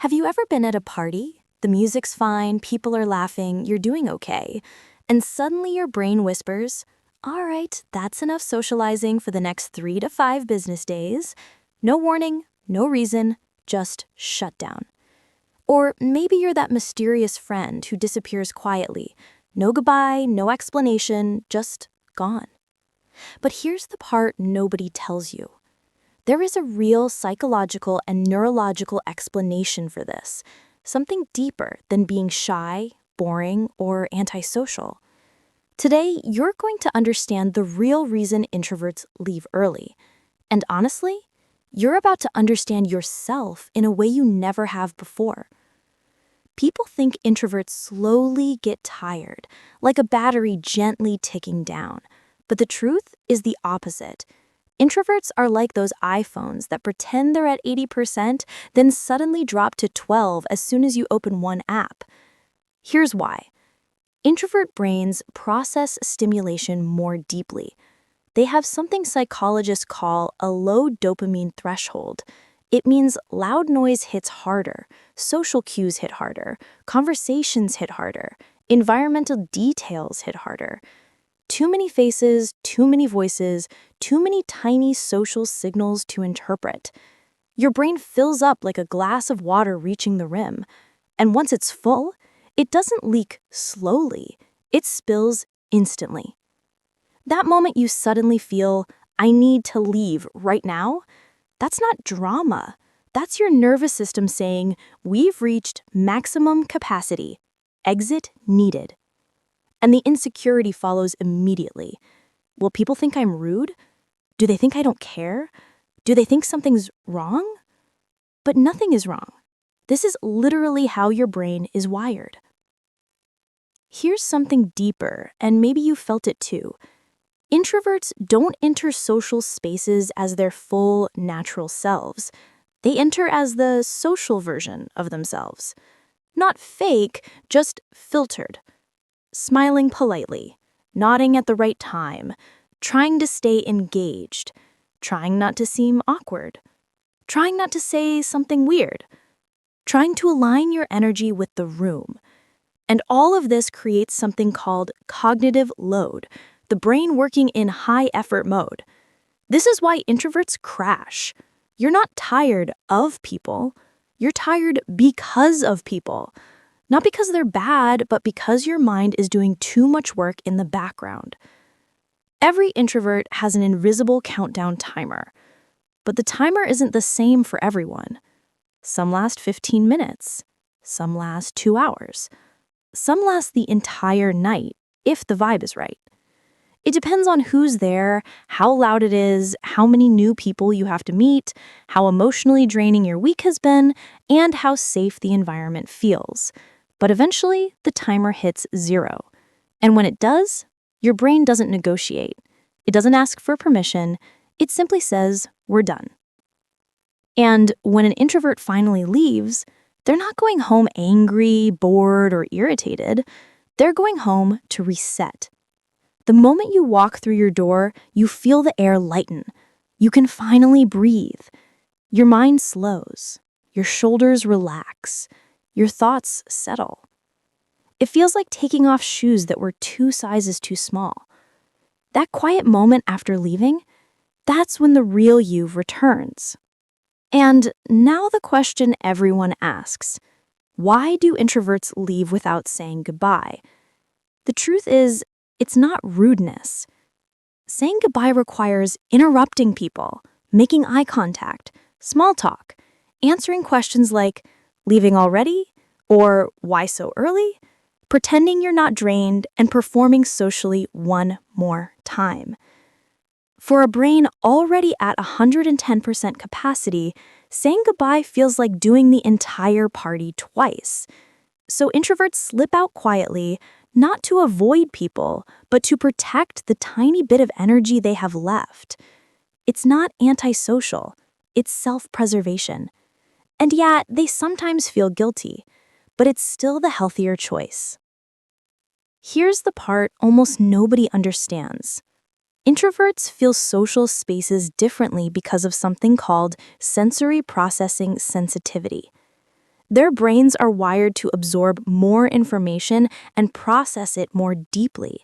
Have you ever been at a party? The music's fine, people are laughing, you're doing okay. And suddenly your brain whispers, all right, that's enough socializing for the next 3 to 5 business days. No warning, no reason, just shut down. Or maybe you're that mysterious friend who disappears quietly. No goodbye, no explanation, just gone. But here's the part nobody tells you. There is a real psychological and neurological explanation for this, something deeper than being shy, boring, or antisocial. Today, you're going to understand the real reason introverts leave early. And honestly, you're about to understand yourself in a way you never have before. People think introverts slowly get tired, like a battery gently ticking down. But the truth is the opposite. Introverts are like those iPhones that pretend they're at 80%, then suddenly drop to 12 as soon as you open one app. Here's why. Introvert brains process stimulation more deeply. They have something psychologists call a low dopamine threshold. It means loud noise hits harder, social cues hit harder, conversations hit harder, environmental details hit harder. Too many faces, too many voices, too many tiny social signals to interpret. Your brain fills up like a glass of water reaching the rim. And once it's full, it doesn't leak slowly, it spills instantly. That moment you suddenly feel, I need to leave right now, that's not drama. That's your nervous system saying, we've reached maximum capacity. Exit needed. And the insecurity follows immediately. Will people think I'm rude? Do they think I don't care? Do they think something's wrong? But nothing is wrong. This is literally how your brain is wired. Here's something deeper, and maybe you felt it too. Introverts don't enter social spaces as their full, natural selves. They enter as the social version of themselves. Not fake, just filtered. Smiling politely, nodding at the right time, trying to stay engaged, trying not to seem awkward, trying not to say something weird, trying to align your energy with the room. And all of this creates something called cognitive load, the brain working in high-effort mode. This is why introverts crash. You're not tired of people, you're tired because of people. Not because they're bad, but because your mind is doing too much work in the background. Every introvert has an invisible countdown timer, but the timer isn't the same for everyone. Some last 15 minutes, some last 2 hours, some last the entire night, if the vibe is right. It depends on who's there, how loud it is, how many new people you have to meet, how emotionally draining your week has been, and how safe the environment feels. But eventually, the timer hits 0. And when it does, your brain doesn't negotiate. It doesn't ask for permission. It simply says, we're done. And when an introvert finally leaves, they're not going home angry, bored, or irritated. They're going home to reset. The moment you walk through your door, you feel the air lighten. You can finally breathe. Your mind slows. Your shoulders relax. Your thoughts settle. It feels like taking off shoes that were 2 sizes too small. That quiet moment after leaving, that's when the real you returns. And now the question everyone asks, why do introverts leave without saying goodbye? The truth is, it's not rudeness. Saying goodbye requires interrupting people, making eye contact, small talk, answering questions like, leaving already? Or why so early? Pretending you're not drained and performing socially one more time. For a brain already at 110% capacity, saying goodbye feels like doing the entire party twice. So introverts slip out quietly, not to avoid people, but to protect the tiny bit of energy they have left. It's not antisocial, it's self-preservation. And yet, they sometimes feel guilty, but it's still the healthier choice. Here's the part almost nobody understands. Introverts feel social spaces differently because of something called sensory processing sensitivity. Their brains are wired to absorb more information and process it more deeply.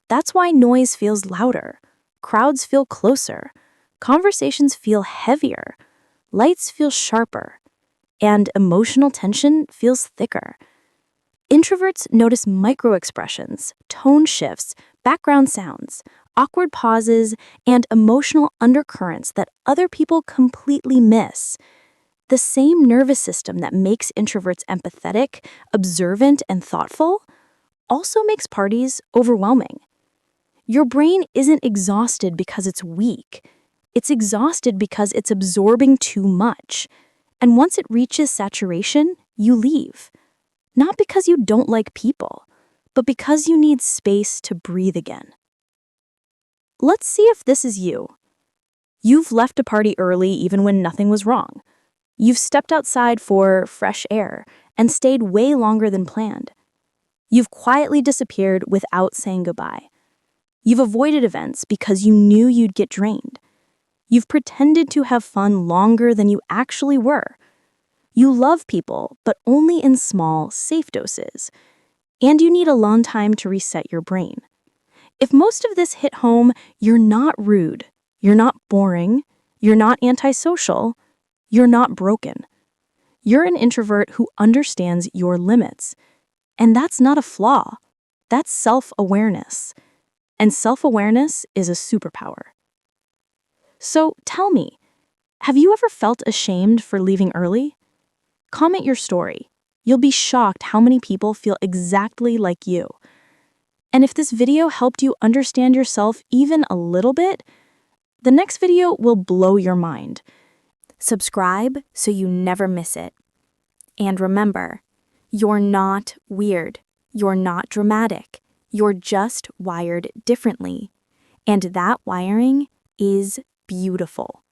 That's why noise feels louder, crowds feel closer, conversations feel heavier, lights feel sharper, and emotional tension feels thicker. Introverts notice microexpressions, tone shifts, background sounds, awkward pauses, and emotional undercurrents that other people completely miss. The same nervous system that makes introverts empathetic, observant, and thoughtful also makes parties overwhelming. Your brain isn't exhausted because it's weak. It's exhausted because it's absorbing too much. And once it reaches saturation, you leave. Not because you don't like people, but because you need space to breathe again. Let's see if this is you. You've left a party early even when nothing was wrong. You've stepped outside for fresh air and stayed way longer than planned. You've quietly disappeared without saying goodbye. You've avoided events because you knew you'd get drained. You've pretended to have fun longer than you actually were. You love people, but only in small, safe doses. And you need a long time to reset your brain. If most of this hit home, you're not rude, you're not boring, you're not antisocial, you're not broken. You're an introvert who understands your limits. And that's not a flaw. That's self-awareness. And self-awareness is a superpower. So tell me, have you ever felt ashamed for leaving early? Comment your story. You'll be shocked how many people feel exactly like you. And if this video helped you understand yourself even a little bit, the next video will blow your mind. Subscribe so you never miss it. And remember, you're not weird. You're not dramatic. You're just wired differently. And that wiring is beautiful.